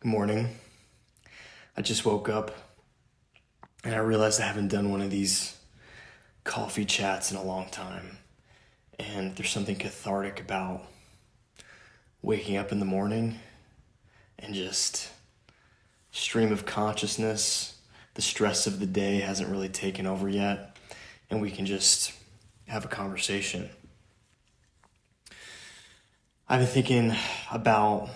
Good morning. I just woke up and I realized I haven't done one of these coffee chats in a long time. And there's something cathartic about waking up in the morning and just stream of consciousness. The stress of the day hasn't really taken over yet, and we can just have a conversation. I've been thinking about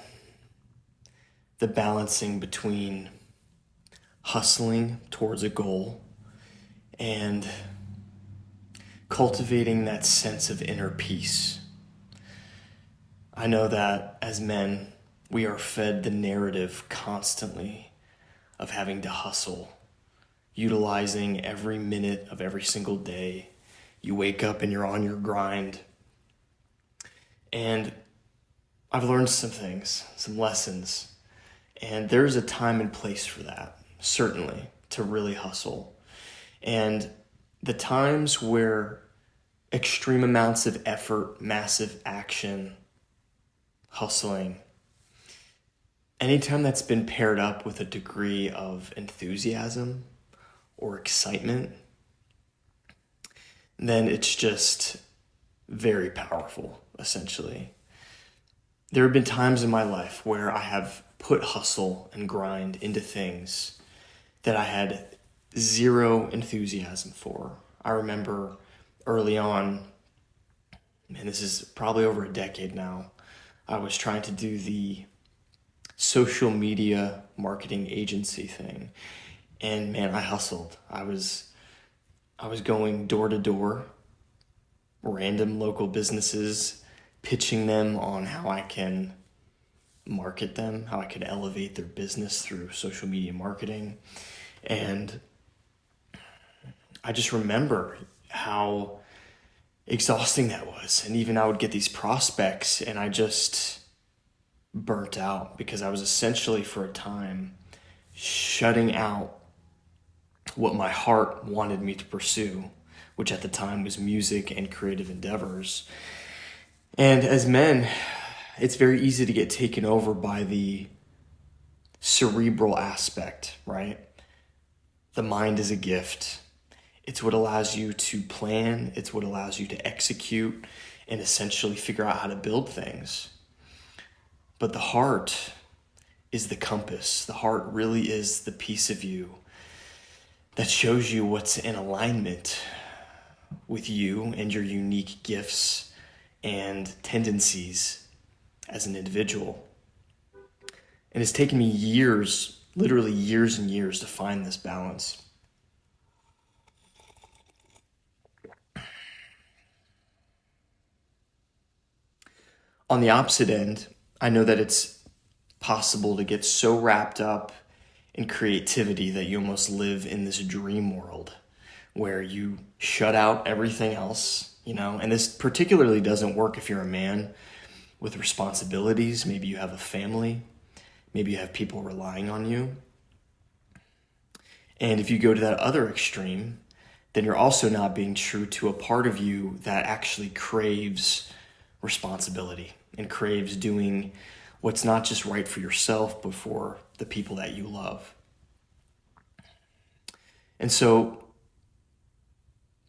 the balancing between hustling towards a goal and cultivating that sense of inner peace. I know that as men, we are fed the narrative constantly of having to hustle, utilizing every minute of every single day. You wake up and you're on your grind. And I've learned some things, some lessons. And there's a time and place for that, certainly, to really hustle. And the times where extreme amounts of effort, massive action, hustling, anytime that's been paired up with a degree of enthusiasm or excitement, then it's just very powerful, essentially. There have been times in my life where I have put hustle and grind into things that I had zero enthusiasm for. I remember early on, and this is probably over a decade now, I was trying to do the social media marketing agency thing. And man, I hustled. I was going door to door, random local businesses, pitching them on how I can market them, how I could elevate their business through social media marketing. And I just remember how exhausting that was. And even I would get these prospects and I just burnt out because I was essentially for a time shutting out what my heart wanted me to pursue, which at the time was music and creative endeavors. And as men, it's very easy to get taken over by the cerebral aspect, right? The mind is a gift. It's what allows you to plan. It's what allows you to execute and essentially figure out how to build things. But the heart is the compass. The heart really is the piece of you that shows you what's in alignment with you and your unique gifts and tendencies as an individual. And it's taken me years, literally years and years, to find this balance. On the opposite end, I know that it's possible to get so wrapped up in creativity that you almost live in this dream world where you shut out everything else, and this particularly doesn't work if you're a man with responsibilities. Maybe you have a family, maybe you have people relying on you. And if you go to that other extreme, then you're also not being true to a part of you that actually craves responsibility and craves doing what's not just right for yourself, but for the people that you love. And so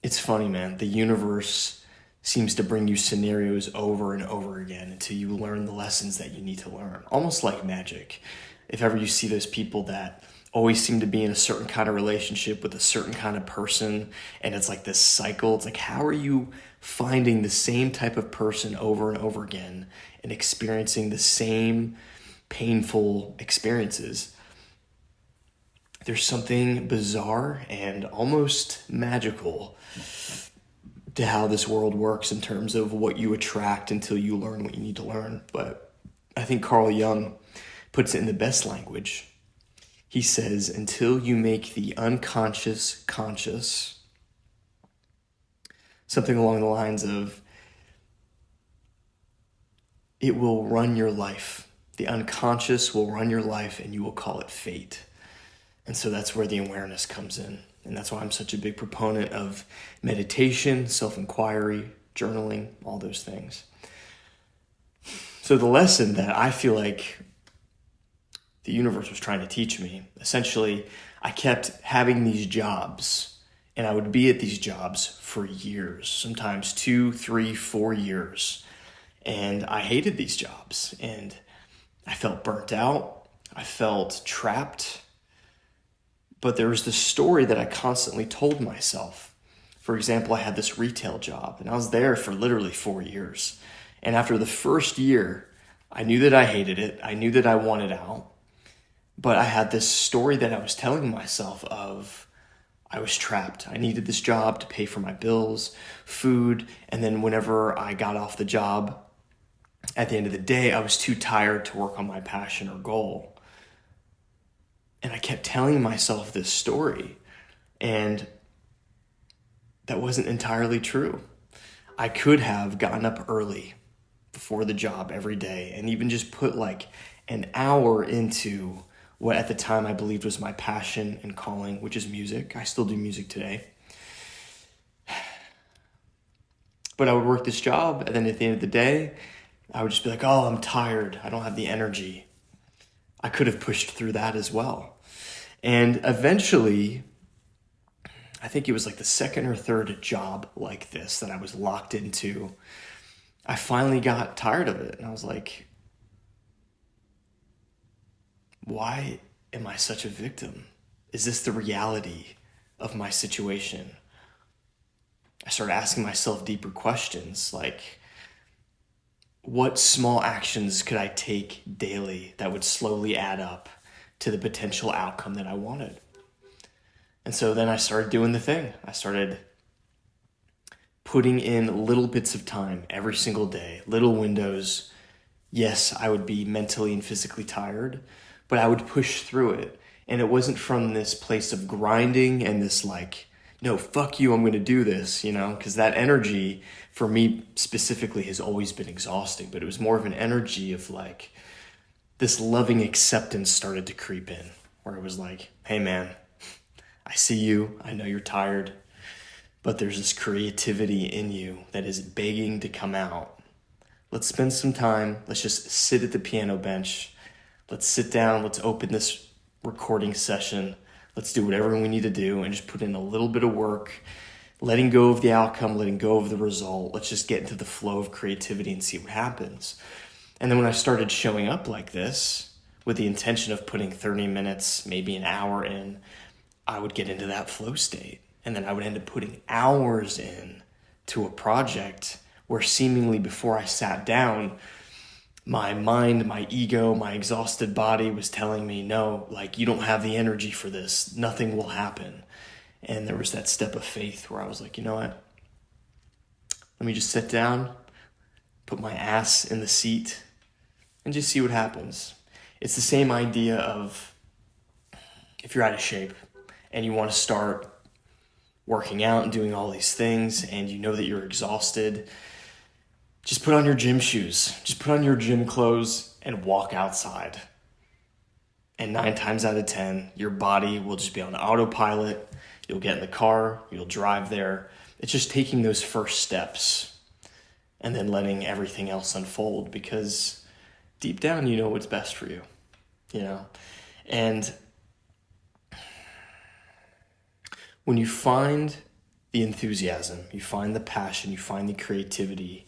it's funny, man. The universe seems to bring you scenarios over and over again until you learn the lessons that you need to learn. Almost like magic. If ever you see those people that always seem to be in a certain kind of relationship with a certain kind of person, and it's like this cycle. It's like, how are you finding the same type of person over and over again and experiencing the same painful experiences? There's something bizarre and almost magical to how this world works in terms of what you attract until you learn what you need to learn. But I think Carl Jung puts it in the best language. He says, until you make the unconscious conscious, something along the lines of, it will run your life. The unconscious will run your life and you will call it fate. And so that's where the awareness comes in. And that's why I'm such a big proponent of meditation, self-inquiry, journaling, all those things. So the lesson that I feel like the universe was trying to teach me. Essentially, I kept having these jobs, and I would be at these jobs for years, sometimes 2, 3, 4 years. And I hated these jobs, and I felt burnt out. I felt trapped. But there was this story that I constantly told myself. For example, I had this retail job, and I was there for literally 4 years. And after the first year, I knew that I hated it. I knew that I wanted out. But I had this story that I was telling myself of I was trapped. I needed this job to pay for my bills, food, and then whenever I got off the job, at the end of the day, I was too tired to work on my passion or goal. And I kept telling myself this story, and that wasn't entirely true. I could have gotten up early before the job every day and even just put like an hour into what at the time I believed was my passion and calling, which is music. I still do music today. But I would work this job, and then at the end of the day, I would just be like, oh, I'm tired. I don't have the energy. I could have pushed through that as well. And eventually, I think it was like the second or third job like this that I was locked into, I finally got tired of it. And I was like, why am I such a victim? Is this the reality of my situation? I started asking myself deeper questions like, what small actions could I take daily that would slowly add up to the potential outcome that I wanted? And so then I started doing the thing. I started putting in little bits of time every single day, little windows. Yes, I would be mentally and physically tired, but I would push through it. And it wasn't from this place of grinding and this like, no, fuck you, I'm going to do this, because that energy for me specifically has always been exhausting, but it was more of an energy of like this loving acceptance started to creep in where it was like, hey man, I see you, I know you're tired, but there's this creativity in you that is begging to come out. Let's spend some time. Let's just sit at the piano bench. Let's sit down. Let's open this recording session. Let's do whatever we need to do and just put in a little bit of work, letting go of the outcome, letting go of the result. Let's just get into the flow of creativity and see what happens. And then when I started showing up like this with the intention of putting 30 minutes, maybe an hour in, I would get into that flow state. And then I would end up putting hours in to a project where seemingly before I sat down, my mind, my ego, my exhausted body was telling me, no, like you don't have the energy for this. Nothing will happen. And there was that step of faith where I was like, you know what? Let me just sit down, put my ass in the seat, and just see what happens. It's the same idea of if you're out of shape and you want to start working out and doing all these things and you know that you're exhausted, just put on your gym shoes, just put on your gym clothes and walk outside. And 9 times out of 10, your body will just be on autopilot. You'll get in the car, you'll drive there. It's just taking those first steps and then letting everything else unfold because deep down, you know what's best for you, And when you find the enthusiasm, you find the passion, you find the creativity,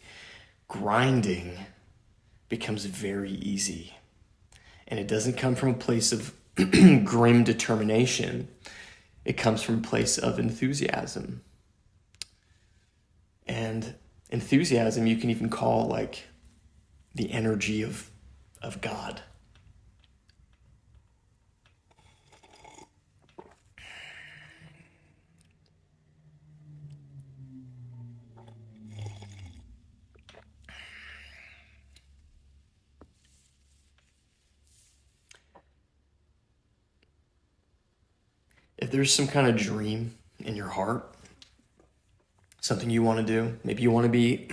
grinding becomes very easy. And it doesn't come from a place of grim determination. It comes from a place of enthusiasm. And enthusiasm you can even call like the energy of God. If there's some kind of dream in your heart, something you want to do, maybe you want to be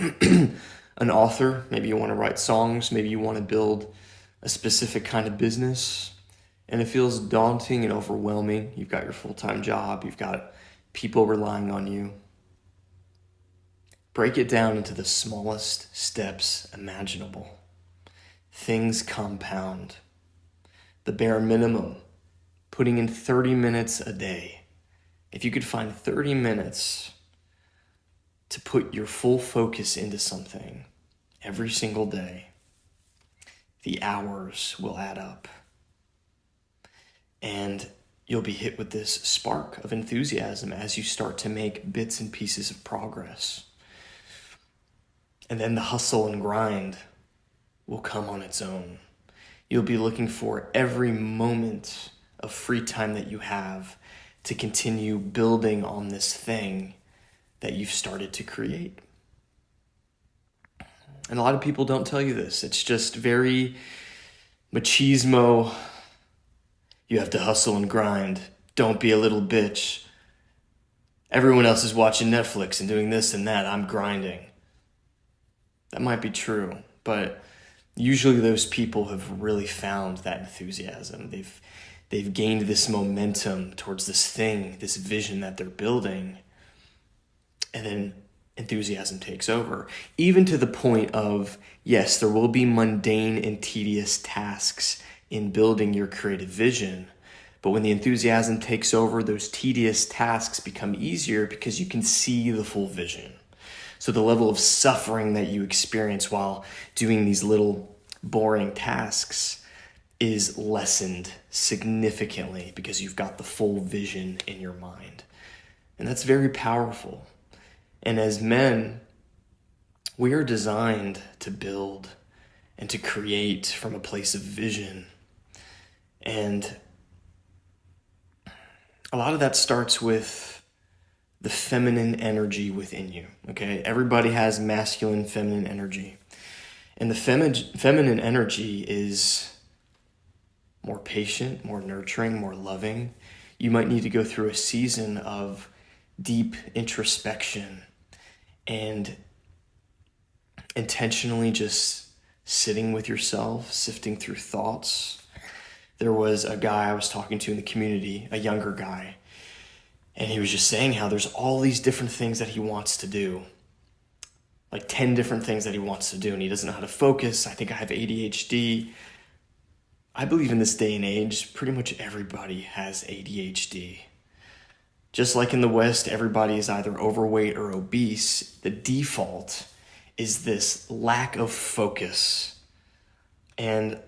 an author, maybe you want to write songs, maybe you want to build a specific kind of business, and it feels daunting and overwhelming. You've got your full-time job, you've got people relying on you. Break it down into the smallest steps imaginable. Things compound. the bare minimum, putting in 30 minutes a day. If you could find 30 minutes to put your full focus into something every single day, the hours will add up. And you'll be hit with this spark of enthusiasm as you start to make bits and pieces of progress. And then the hustle and grind will come on its own. You'll be looking for every moment of free time that you have to continue building on this thing that you've started to create. And a lot of people don't tell you this. It's just very machismo. You have to hustle and grind. Don't be a little bitch. Everyone else is watching Netflix and doing this and that. I'm grinding. That might be true, but usually those people have really found that enthusiasm. They've gained this momentum towards this thing, this vision that they're building, and then enthusiasm takes over. Even to the point of, yes, there will be mundane and tedious tasks in building your creative vision, but when the enthusiasm takes over, those tedious tasks become easier because you can see the full vision. So the level of suffering that you experience while doing these little boring tasks is lessened significantly because you've got the full vision in your mind. And that's very powerful. And as men, we are designed to build and to create from a place of vision. And a lot of that starts with the feminine energy within you, okay? Everybody has masculine, feminine energy. And the feminine energy is more patient, more nurturing, more loving. You might need to go through a season of deep introspection and intentionally just sitting with yourself, sifting through thoughts. There was a guy I was talking to in the community, a younger guy, and he was just saying how there's all these different things that he wants to do, like 10 different things that he wants to do, and he doesn't know how to focus. I think I have ADHD. I believe in this day and age, pretty much everybody has ADHD. Just like in the West, everybody is either overweight or obese. The default is this lack of focus. And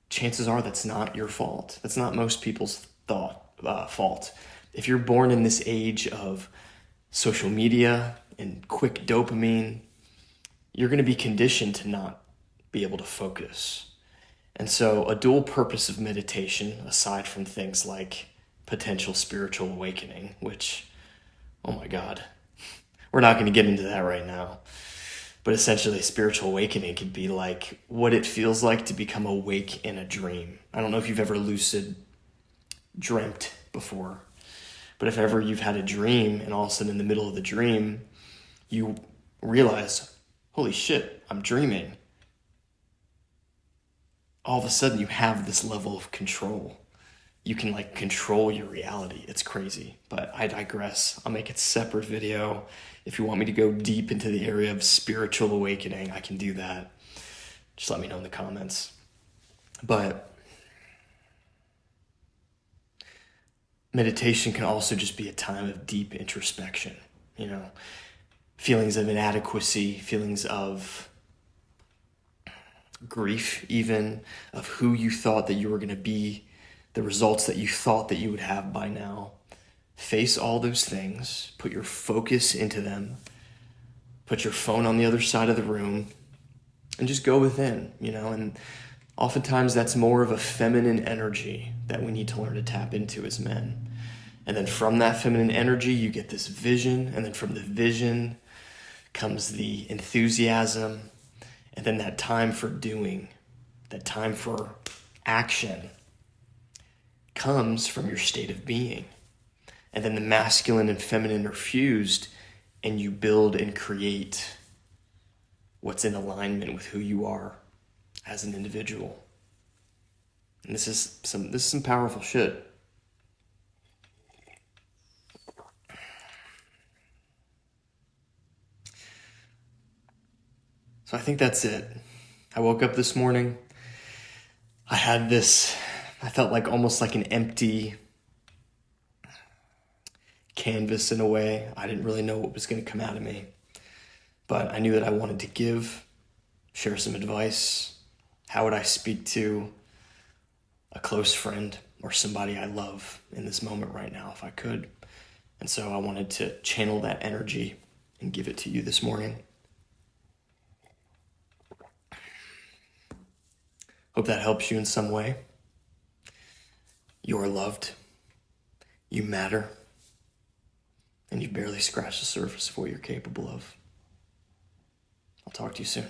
chances are that's not your fault. That's not most people's fault. If you're born in this age of social media and quick dopamine, you're going to be conditioned to not be able to focus. And so a dual purpose of meditation, aside from things like potential spiritual awakening, which, oh my God, we're not going to get into that right now. But essentially, spiritual awakening could be like what it feels like to become awake in a dream. I don't know if you've ever lucid dreamt before, but if ever you've had a dream and all of a sudden in the middle of the dream, you realize, holy shit, I'm dreaming. All of a sudden you have this level of control. You can like control your reality. It's crazy, but I digress. I'll make a separate video. If you want me to go deep into the area of spiritual awakening, I can do that. Just let me know in the comments. But meditation can also just be a time of deep introspection, feelings of inadequacy, feelings of grief, even of who you thought that you were going to be, the results that you thought that you would have by now. Face all those things, put your focus into them, put your phone on the other side of the room, and just go within, and oftentimes that's more of a feminine energy that we need to learn to tap into as men. And then from that feminine energy, you get this vision, and then from the vision comes the enthusiasm, and then that time for doing, that time for action comes from your state of being. And then the masculine and feminine are fused, and you build and create what's in alignment with who you are as an individual. And this is some powerful shit. So I think that's it. I woke up this morning. I had this I felt like almost like an empty canvas in a way. I didn't really know what was going to come out of me, but I knew that I wanted to give, share some advice. How would I speak to a close friend or somebody I love in this moment right now if I could? And so I wanted to channel that energy and give it to you this morning. Hope that helps you in some way. You're loved. You matter. And you've barely scratched the surface of what you're capable of. I'll talk to you soon.